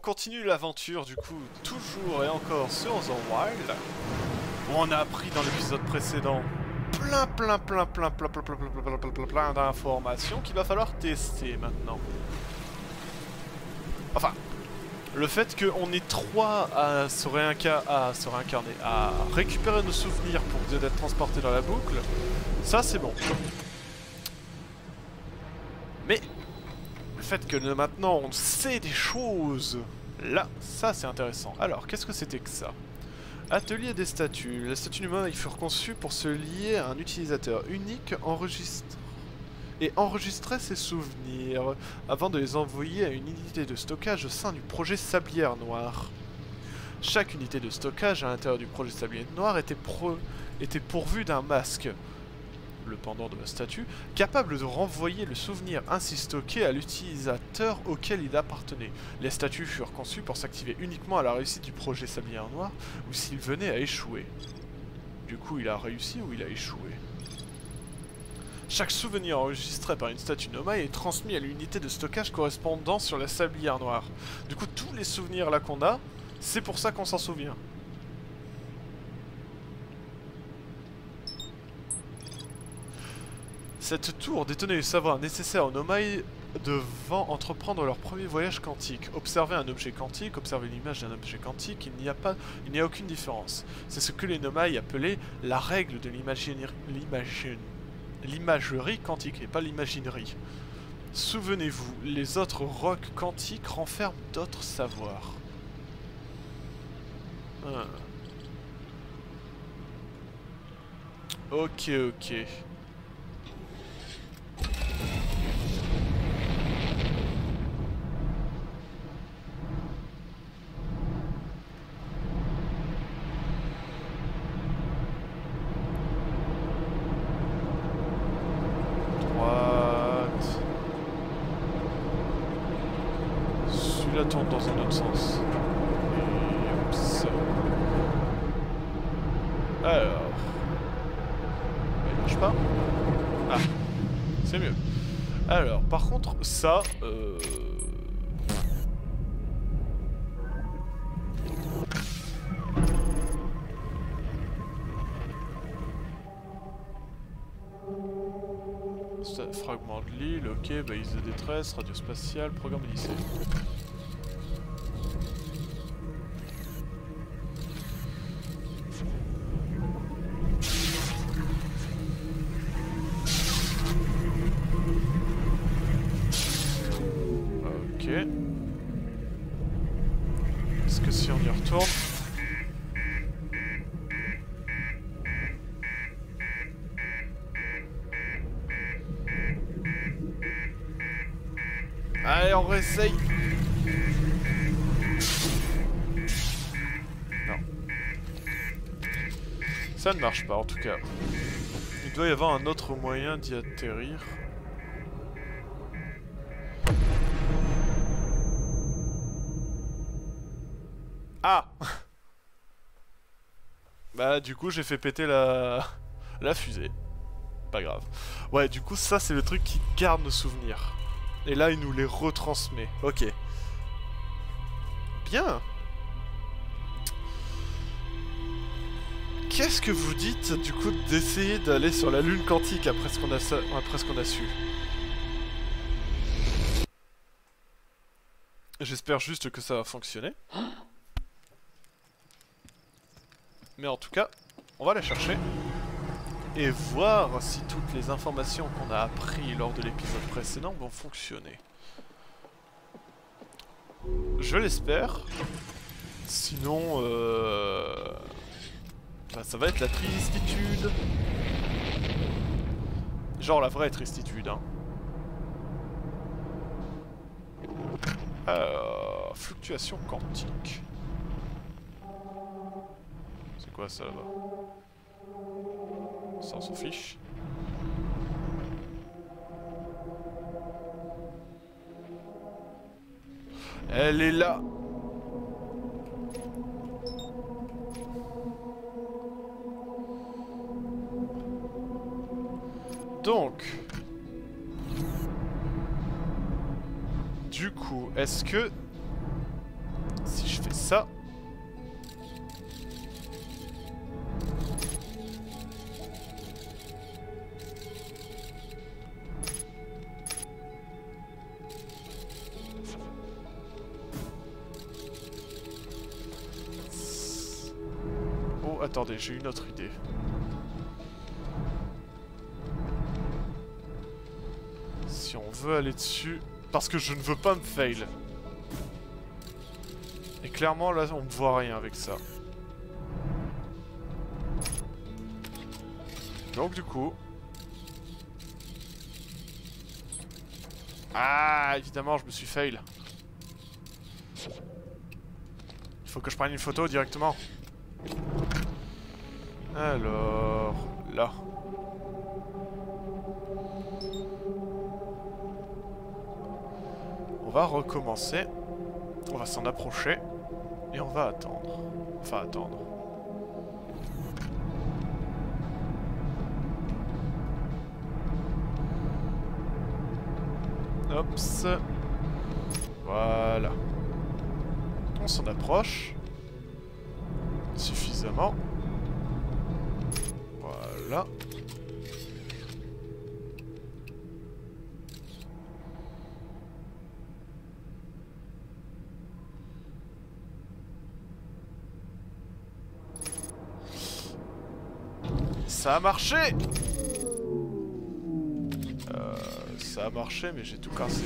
continue l'aventure du coup, toujours et encore sur The Wild. On a appris dans l'épisode précédent plein d'informations qu'il va falloir tester maintenant. Enfin, le fait qu'on est trois à se réincarner, à récupérer nos souvenirs pour être transportés dans la boucle, ça c'est bon. Mais le fait que maintenant on sait des choses, là, ça c'est intéressant. Alors, qu'est-ce que c'était que ça? Atelier des statues. Les statues humaines furent conçues pour se lier à un utilisateur unique et enregistrer ses souvenirs avant de les envoyer à une unité de stockage au sein du projet Sablière Noire. Chaque unité de stockage à l'intérieur du projet Sablière Noire était pourvue d'un masque, le pendant de la statue, capable de renvoyer le souvenir ainsi stocké à l'utilisateur auquel il appartenait. Les statues furent conçues pour s'activer uniquement à la réussite du projet Sablière Noire ou s'il venait à échouer. Du coup, il a réussi ou il a échoué? Chaque souvenir enregistré par une statue Nomai est transmis à l'unité de stockage correspondant sur la Sablière Noire. Du coup, tous les souvenirs là qu'on a, c'est pour ça qu'on s'en souvient. Cette tour détenait le savoir nécessaire aux Nomai devant entreprendre leur premier voyage quantique. Observer un objet quantique, observer l'image d'un objet quantique, il n'y a aucune différence. C'est ce que les Nomai appelaient la règle de l'imagerie quantique et pas l'imaginerie. Souvenez-vous, les autres rocs quantiques renferment d'autres savoirs. Ok. Celui-là tourne dans un autre sens. Et oups. Alors. Il marche pas? Ah. C'est mieux. Alors, par contre, ça... fragment de l'île, ok, balise de détresse, radio spatiale, programme lycée. Ok. Est-ce que si on y retourne... Allez, on réessaye. Non. Ça ne marche pas, en tout cas. Il doit y avoir un autre moyen d'y atterrir. Ah! Bah, du coup, j'ai fait péter la fusée. Pas grave. Ouais, du coup, ça, c'est le truc qui garde nos souvenirs. Et là, il nous les retransmet. Ok. Bien. Qu'est-ce que vous dites, du coup, d'essayer d'aller sur la lune quantique après ce qu'on a su? J'espère juste que ça va fonctionner. Mais en tout cas, on va la chercher. Et voir si toutes les informations qu'on a apprises lors de l'épisode précédent vont fonctionner. Je l'espère. Sinon, bah, ça va être la tristitude. Genre la vraie tristitude, hein. Alors, fluctuation quantique. C'est quoi ça là-bas? Ça, on s'en fiche. Elle est là. Donc, du coup, est-ce que attendez, j'ai une autre idée. Si on veut aller dessus... Parce que je ne veux pas me fail. Et clairement, là, on ne voit rien avec ça. Donc, du coup... Ah, évidemment, je me suis fail. Il faut que je prenne une photo directement. Alors... Là. On va recommencer. On va s'en approcher. Et on va attendre. Enfin, attendre. Hops. Voilà. On s'en approche. Suffisamment. Voilà. Ça a marché! Ça a marché, mais j'ai tout cassé.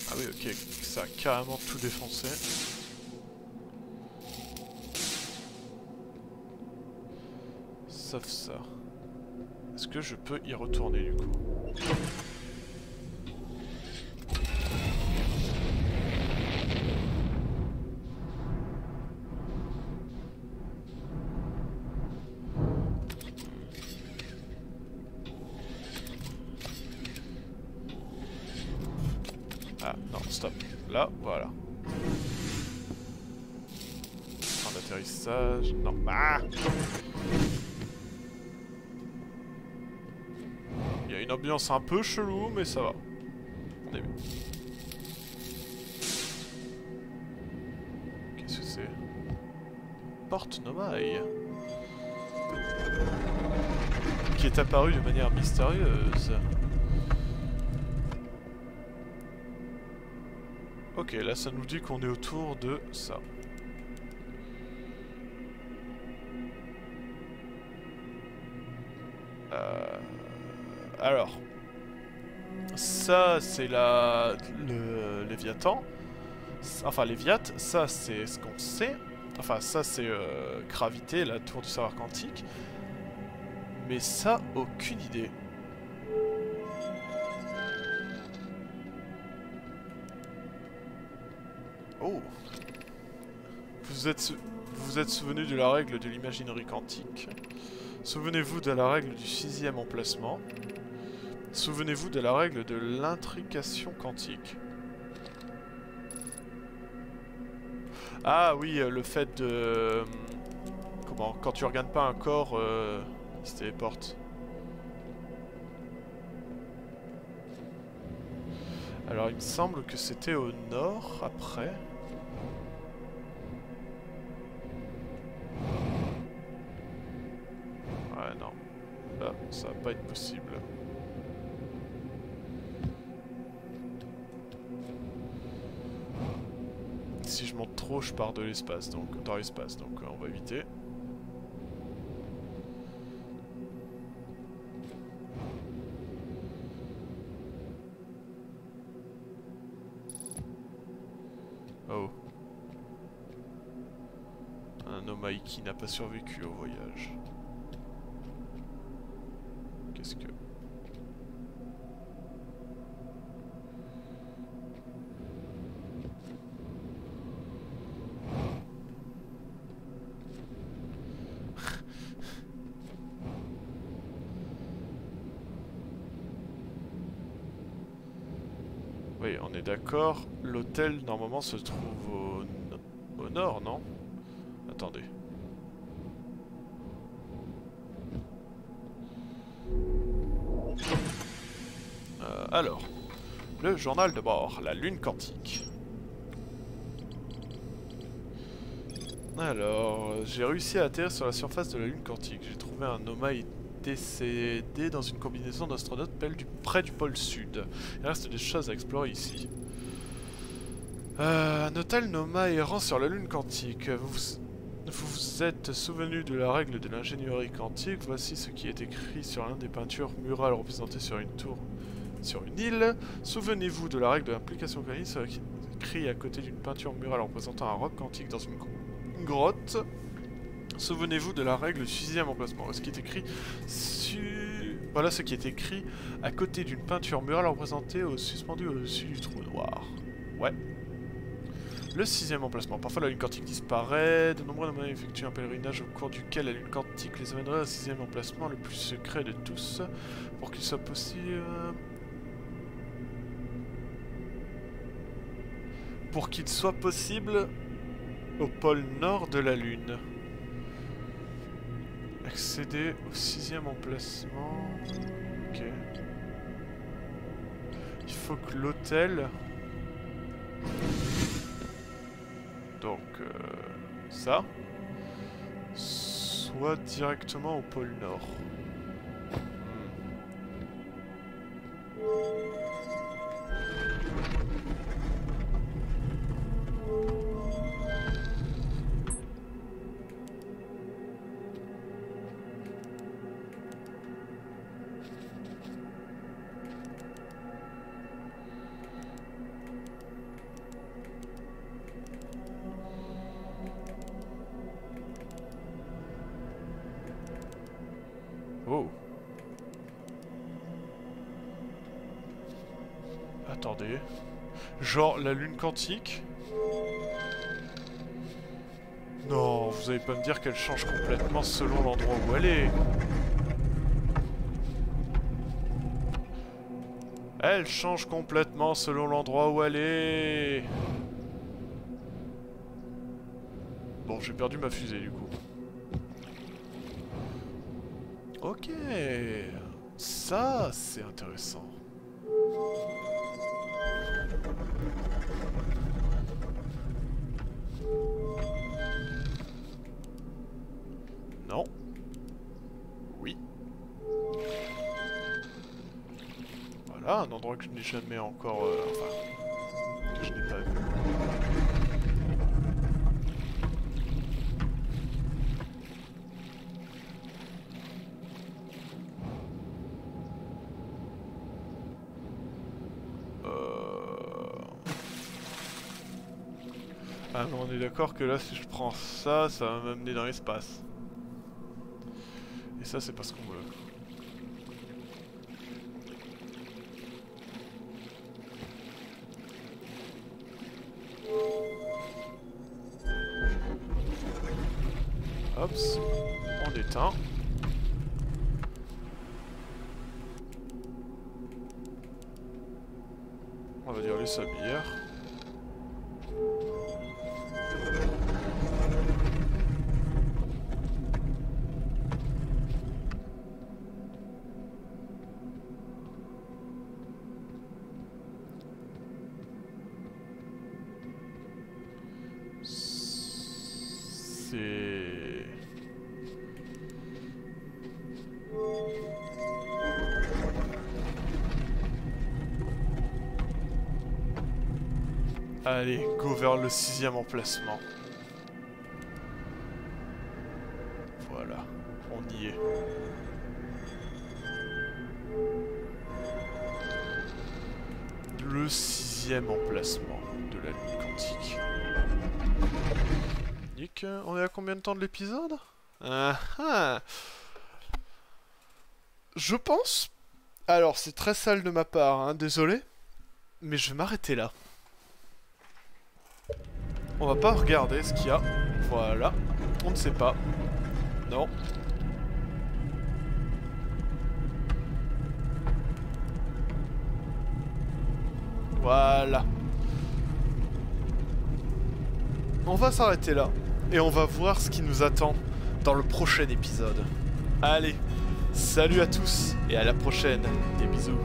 Ah oui, ok, ça a carrément tout défoncé. Sauf ça. Est-ce que je peux y retourner du coup? Ah non, stop. Là, voilà. Point d'atterrissage. Non. Ah! Il y a une ambiance un peu chelou, mais ça va. On est bien. Qu'est-ce que c'est? Porte Nomai. Qui est apparue de manière mystérieuse. Ok, là ça nous dit qu'on est autour de ça. Alors, ça c'est le Léviathan. Enfin, Léviat, ça c'est ce qu'on sait. Enfin, ça c'est Gravité, la tour du savoir quantique. Mais ça, aucune idée. Oh. Vous êtes souvenu de la règle de l'imaginerie quantique. Souvenez-vous de la règle du 6e emplacement. Souvenez-vous de la règle de l'intrication quantique. Ah oui, le fait de... Comment? Quand tu regardes pas un corps, il se téléporte. Alors il me semble que c'était au nord, après. Ouais, non. Là, ça va pas être possible. Si je monte trop, je pars de l'espace, donc dans l'espace, donc on va éviter. Oh. Un Nomai qui n'a pas survécu au voyage. Qu'est-ce que... Oui, on est d'accord. L'hôtel, normalement, se trouve au nord, non? Attendez. Alors, le journal de bord, la lune quantique. Alors, j'ai réussi à atterrir sur la surface de la lune quantique. J'ai trouvé un Nomai décédé dans une combinaison d'astronautes près du pôle sud. Il reste des choses à explorer ici. Un hôtel Nomai errant sur la lune quantique. Vous vous êtes souvenu de la règle de l'ingénierie quantique. Voici ce qui est écrit sur l'un des peintures murales représentées sur une tour, sur une île. Souvenez-vous de la règle de l'implication quantique, ce qui est écrit à côté d'une peinture murale représentant un roc quantique dans une grotte. Souvenez-vous de la règle du 6e emplacement. Ce qui est écrit voilà ce qui est écrit à côté d'une peinture murale représentée suspendue au-dessus du trou noir. Ouais. Le 6e emplacement. Parfois la lune quantique disparaît. De nombreux nomades effectuent un pèlerinage au cours duquel la lune quantique les amènerait au 6e emplacement, le plus secret de tous, pour qu'il soit possible... Pour qu'il soit possible au pôle nord de la lune. Accéder au 6e emplacement. Ok. Il faut que l'hôtel... Donc, ça soit directement au pôle Nord. Oh. Attendez. Genre la lune quantique? Non, vous allez pas me dire qu'elle change complètement selon l'endroit où elle est. Elle change complètement selon l'endroit où elle est. Bon, j'ai perdu ma fusée du coup. Ok, ça c'est intéressant. Non. Oui. Voilà, un endroit que je n'ai jamais encore... enfin, que je n'ai pas vu. Ah mais on est d'accord que là si je prends ça, ça va m'amener dans l'espace. Et ça c'est pas ce qu'on veut. Hop, on éteint. On va dire les sablières. Allez, go vers le 6e emplacement. Voilà, on y est. Le 6e emplacement de la lune quantique. Nick, on est à combien de temps de l'épisode? Je pense... Alors, c'est très sale de ma part, hein, désolé. Mais je vais m'arrêter là. On va pas regarder ce qu'il y a. Voilà. On ne sait pas. Non. Voilà. On va s'arrêter là. Et on va voir ce qui nous attend dans le prochain épisode. Allez, salut à tous et à la prochaine. Des bisous.